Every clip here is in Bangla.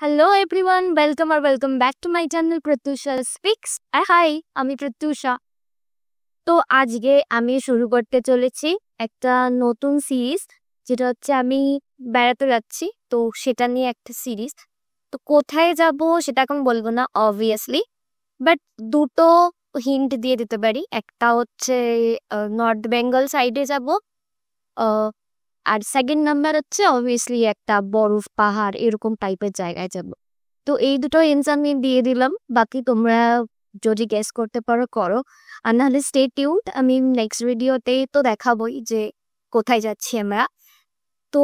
Hello everyone, welcome back to my channel Pratyusha Speaks. Hi, আমি প্রত্যুষা। তো আজকে আমি শুরু করতে চলেছি একটা নতুন সিরিজ, যেটা হচ্ছে আমি বেড়াতে যাচ্ছি, তো সেটা নিয়ে একটা সিরিজ। তো কোথায় যাব সেটা এখন বলবো না অবভিয়াসলি, বাট দুটো হিন্ট দিয়ে দিতে পারি। একটা হচ্ছে নর্থ বেঙ্গল সাইডে যাব, আর সেকেন্ড নাম্বার হচ্ছে অবভিয়াসলি একটা বরফ পাহাড় এরকম টাইপের জায়গায় যাব। তো এই দুটো হিন্টস আমি দিয়ে দিলাম, বাকি তোমরা যদি গেস করতে পারো করো, আর নাহলে স্টে টিউনড। আমি নেক্সট ভিডিওতে তো দেখাবোই যে কোথায় যাচ্ছি আমরা। তো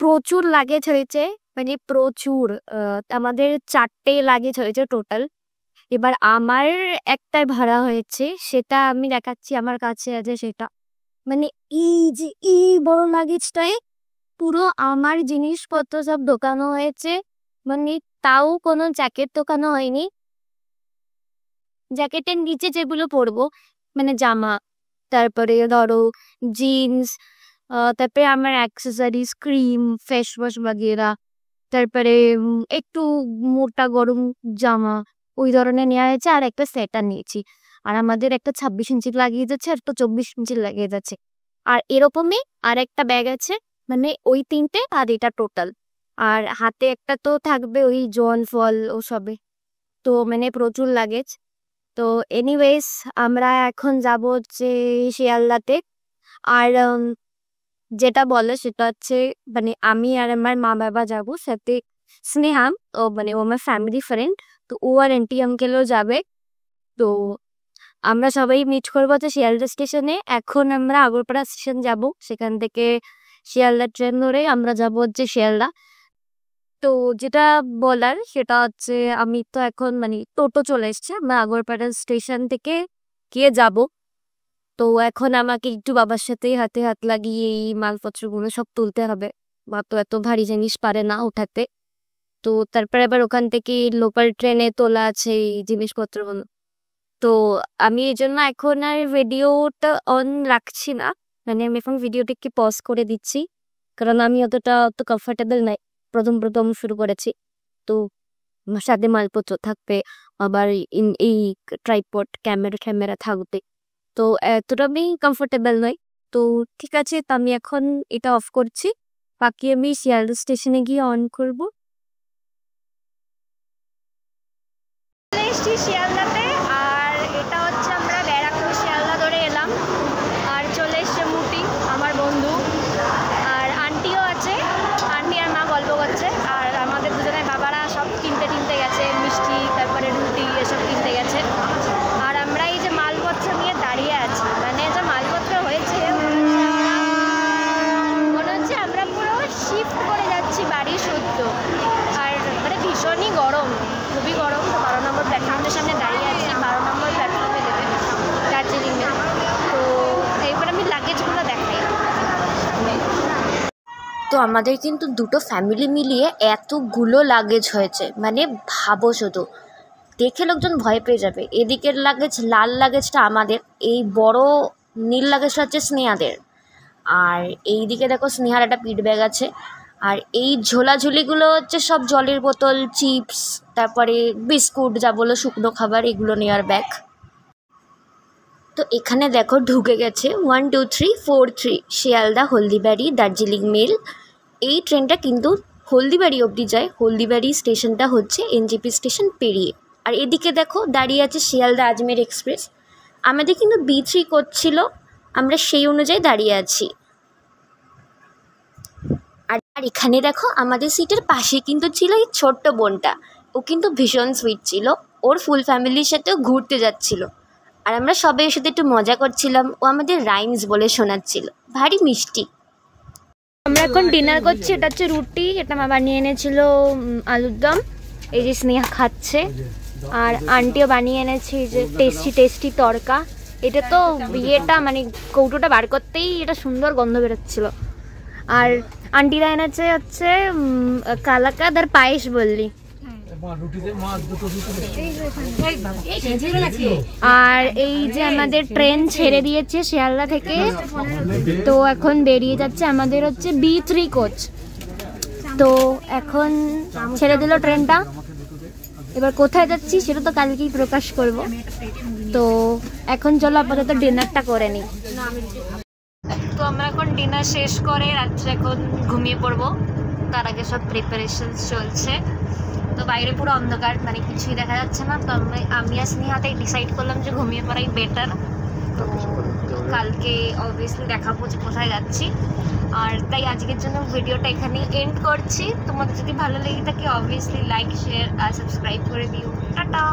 প্রচুর লাগেজ হয়েছে, মানে প্রচুর, আমাদের 4টে লাগেজ হয়েছে টোটাল। এবার আমার একটাই ভাড়া হয়েছে, সেটা আমি দেখাচ্ছি, আমার কাছে আছে সেটা। মানে এই বড় লাগেজটায় পুরো আমার জিনিসপত্র সব ঢোকানো হয়েছে, মানে তাও কোনো জ্যাকেট ঢোকানো হয়নি। জ্যাকেটের নিচে যেগুলো পরবো, মানে জামা, তারপরে ধরো জিন্স, তারপরে আমার অ্যাক্সেসরিজ, ক্রিম, ফেস ওয়াশ বাগেরা, তারপরে একটু মোটা গরম জামা ওই ধরনের নেওয়া হয়েছে, আর একটা সেটার নিয়েছি। আর আমাদের একটা 26 ইঞ্চির লাগিয়ে যাচ্ছে, আর একটা 24 ইঞ্চির লাগিয়ে যাচ্ছে। আর এরকমই আর একটা ব্যাগ আছে, মানে ওই 3টে আর এটা টোটাল। আর হাতে একটা তো থাকবে ওই জল ফল ও সবে। তো মানে প্রচুর লাগেজ। তো এনিওয়েজ আমরা এখন যাব হচ্ছে শিয়ালদাতে। আর যেটা বলে সেটা হচ্ছে, মানে আমি আর আমার মা বাবা যাব, সাথে স্নেহা, ও মানে ও আমার ফ্যামিলি ফ্রেন্ড, তো ও আর আন্টি আঙ্কেলও যাবে। তো আমরা সবাই মিট করবো হচ্ছে শিয়ালদা স্টেশনে। এখন আমরা আগরপাড়া স্টেশন যাব, সেখান থেকে শিয়ালদা ট্রেন ধরে আমরা যাব হচ্ছে শিয়ালদা। তো যেটা বলার সেটা হচ্ছে, আমি তো এখন মানে টোটো চলে এসছে, আমরা আগরপাড়া স্টেশন থেকে গিয়ে যাব। তো এখন আমাকে একটু বাবার সাথে হাতে হাত লাগিয়ে এই মালপত্রগুলো সব তুলতে হবে, বা তো এত ভারী জিনিস পারে না উঠাতে। তো তারপরে আবার ওখান থেকে লোকাল ট্রেনে তোলা আছে এই জিনিসপত্রগুলো। তো আমি এই জন্য এখন আর ভিডিওটা অন রাখছি না, মানে আমি এখন ভিডিওটাকে পজ করে দিচ্ছি, কারণ আমি অত কমফোর্টেবল নাই, প্রথম শুরু করেছি। তো আমার সাথে মালপত্র থাকবে, আবার এই ট্রাইপড ক্যামেরা থাকবে, তো এতটা আমি কমফোর্টেবল নই। তো ঠিক আছে, তো আমি এখন এটা অফ করছি, বাকি আমি শিয়ালদা স্টেশনে গিয়ে অন করবো। শিয়ালদাতে, আর এটা হচ্ছে আমরা ব্যারাকপুর শিয়ালদা ধরে এলাম, আর চলে এসছে মুটি আমার বন্ধু, আর আন্টিও আছে, আন্টি আর মা গল্প করছে, আর আমাদের দুজনের বাবারা সব কিনতে গেছে, মিষ্টি তারপরে রুটি এসব কিনতে গেছে। আর আমরা এই যে মালপত্র নিয়ে দাঁড়িয়ে আছি, মানে যে মালপত্র হয়েছে মনে হচ্ছে আমরা পুরো শিফট করে যাচ্ছি বাড়ি শুদ্ধ। আর মানে ভীষণই গরম, খুবই গরম। তো 12 নম্বর প্ল্যাটফর্মের সামনে দাঁড়িয়ে আছি, 12 নম্বর প্ল্যাটফর্মে দেবে দার্জিলিংয়ে। তো এইবার আমি লাগেজগুলো দেখাই। তো আমাদের কিন্তু দুটো ফ্যামিলি মিলিয়ে এতগুলো লাগেজ হয়েছে, মানে ভাবো শুধু, দেখে লোকজন ভয় পেয়ে যাবে। এদিকের লাগেজ, লাল লাগেজটা আমাদের, এই বড় নীল লাগেজটা হচ্ছে স্নেহাদের, আর এই দিকে দেখো স্নেহার একটা পিঠ ব্যাগ আছে, আর এই ঝোলাঝুলিগুলো হচ্ছে সব জলের বোতল, চিপস, তারপরে বিস্কুট, যা বলো শুকনো খাবার, এগুলো নেওয়ার ব্যাগ। তো এখানে দেখো ঢুকে গেছে 1 2 3 4 3 শিয়ালদা হলদিবাড়ি দার্জিলিং মেল। এই ট্রেনটা কিন্তু হলদিবাড়ি অবধি যায়, হলদিবাড়ি স্টেশনটা হচ্ছে এনজেপি স্টেশন পেরিয়ে। আর এদিকে দেখো দাঁড়িয়ে আছে শিয়ালদা আজমের এক্সপ্রেস, আমাদের কিন্তু B3 করছিল, আমরা সেই অনুযায়ী দাঁড়িয়ে আছি। আর এখানে দেখো আমাদের সিটের পাশে কিন্তু ছিল এই ছোট্ট বোনটা, ও কিন্তু ভীষণ সুইট ছিল, ওর ফুল ফ্যামিলির সাথেও ঘুরতে যাচ্ছিল, আর আমরা সবাই এর সাথে একটু মজা করছিলাম, ও আমাদের রাইমস বলে শোনাচ্ছিল, ভারী মিষ্টি। আমরা এখন ডিনার করছি, এটা হচ্ছে রুটি, এটা মা বানিয়ে এনেছিল, আলুর দম, এই যে স্নেহা খাচ্ছে, আর আন্টিও বানিয়ে এনেছে এই যে টেস্টি তরকা। এটা তো ইয়েটা মানে কৌটোটা বার করতেই এটা সুন্দর গন্ধ বেরোচ্ছিল। আর আন্টিরা এনেছে হচ্ছে কালাকাদ আর পায়েস বললি, আর এই যে আমাদের ট্রেন ছেড়ে দিয়েছে শিয়ালদা থেকে, তো এখন বেরিয়ে যাচ্ছে আমাদের হচ্ছে B3 কোচ। তো এখন ছেড়ে দিল ট্রেনটা, এবার কোথায় যাচ্ছি সেটা তো কালকেই প্রকাশ করব। তো এখন চলো আপাতত ডিনারটা করে নিই। তো আমরা এখন ডিনার শেষ করে রাত্রে এখন ঘুমিয়ে পড়বো। তার আগে সব প্রিপারেশন চলছে। তো বাইরে পুরো অন্ধকার, মানে কিছুই দেখা যাচ্ছে না। তো আমি আর স্নেহাতেই ডিসাইড করলাম যে ঘুমিয়ে পড়াই বেটার। তো কালকে অবভিয়াসলি দেখাবো যে কোথায় যাচ্ছি। আর তাই আজকের জন্য ভিডিওটা এখানেই এন্ড করছি। তোমাদের যদি ভালো লেগে থাকে অবভিয়াসলি লাইক, শেয়ার আর সাবস্ক্রাইব করে দিও। টাটা।